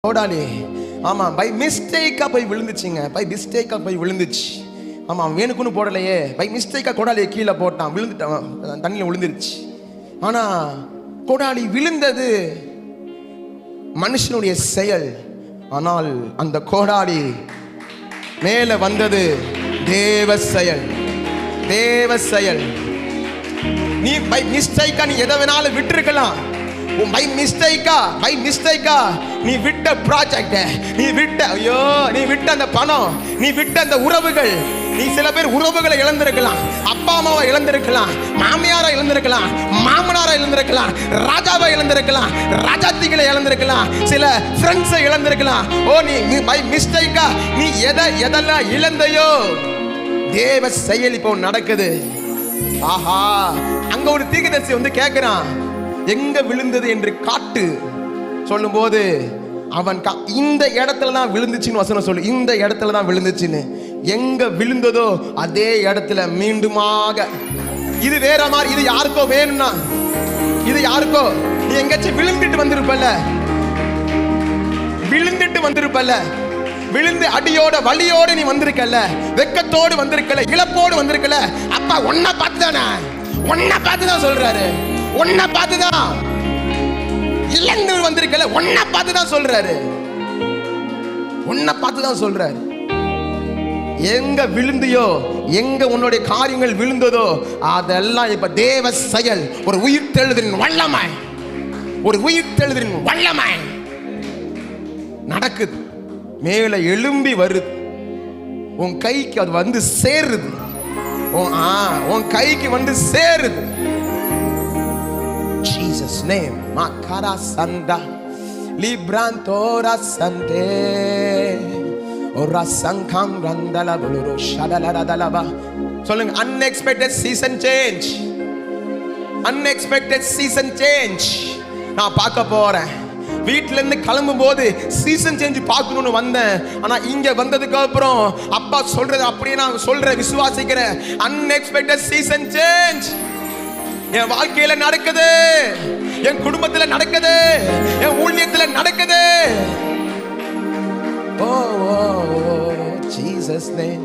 கோடாலி ஆமாம் பை மிஸ்டேக்காக போய் விழுந்துச்சுங்க. பை மிஸ்டேக்காக போய் விழுந்துச்சு. ஆமாம் வேணுக்குன்னு போடலையே, பை மிஸ்டேக்காக கோடாலியை கீழே போட்டான், விழுந்துட்டான், தண்ணியில் விழுந்துருச்சு. ஆனால் கோடாலி விழுந்தது மனுஷனுடைய செயல். ஆனால் அந்த கோடாலி மேலே வந்தது தேவ செயல். தேவ செயல். நீ பை மிஸ்டேக்கா நீ எதை வேணாலும் விட்டுருக்கலாம். பை மிஸ்டேக்கா நீ விட்ட ப்ராஜெக்ட், நீ விட்ட நீ விட்ட அந்த பணம், நீ விட்ட அந்த உறவுகள், நீ சில பேர் உறவுகளை இழந்திருக்கலாம், அப்பா அம்மாவை இழந்திருக்கலாம், மாமியாரை இழந்திருக்கலாம், மாமனாரை இழந்திருக்கலாம், ராஜாவை இழந்திருக்கலாம், ராஜாத்திகளை இழந்திருக்கலாம், சில ஃப்ரெண்ட்ஸை இழந்திருக்கலாம். நீ பை மிஸ்டேக்கா நீ எதெல்லாம் இழந்தையோ தேவ செயல் இப்போ நடக்குது. ஆஹா, அங்க ஒரு தீர்க்கதரிசி வந்து கேட்கிறான், எங்க விழுந்தது என்று காட்டு. சொல்லும் போது அவன் இந்த இடத்துல தான் விழுந்துச்சுன்னு வசனம் சொல்லு. இந்த இடத்துல தான் விழுந்துச்சுன்னு. எங்க விழுந்ததோ அதே இடத்துல மீண்டுமாக. இது வேற மாதிரி. இது யாருக்கோ வேணும்னா, இது யாருக்கோ நீ எங்கேயாச்சும் விழுந்துட்டு வந்திருப்பல, விழுந்து அடியோட வலியோட நீ வந்திருக்கல, வெக்கத்தோடு வந்திருக்கல, இழப்போடு வந்திருக்கல. அப்பா உன்னை பார்த்துதானே, உன்னை பார்த்துதான் சொல்றாரு, உன்னை பார்த்துதான் இழந்து வந்திருக்கல, உன்னை பார்த்துதான் சொல்றாரு, உன்னை பார்த்துதான் சொல்றாரு. எங்க விழுந்தியோ, எங்க உன்னுடைய காரியங்கள் விழுந்ததோ அதெல்லாம் இப்ப தேவ செயல். ஒரு உயிர் தெழுதின் வல்லமை, ஒரு உயிர் தெழுதின் வல்லமை நடக்குது. மேல எழும்பி வருது, உன் கைக்கு அது வந்து சேருது, உன் கைக்கு வந்து சேருது. Jesus name. Makara sanda librantora sante ora sankam randala buluru shadala dalaba. சொல்லுங்க, unexpected season change. Unexpected season change நான் பார்க்க போறேன். வீட்டுல இருந்து கிளம்பும் போது சீசன் சேஞ்ச் பார்க்கணும்னு வந்தேன். ஆனா இங்க வந்ததுக்கு அப்புறம் அப்பா சொல்றது அப்படியே நான் சொல்றேன், விசுவாசிக்கிறேன். Unexpected season change என் வாழ்க்கையில நடக்குது, என் குடும்பத்துல நடக்குது, என் ஊழியத்துல நடக்குது. ஓ Jesus name.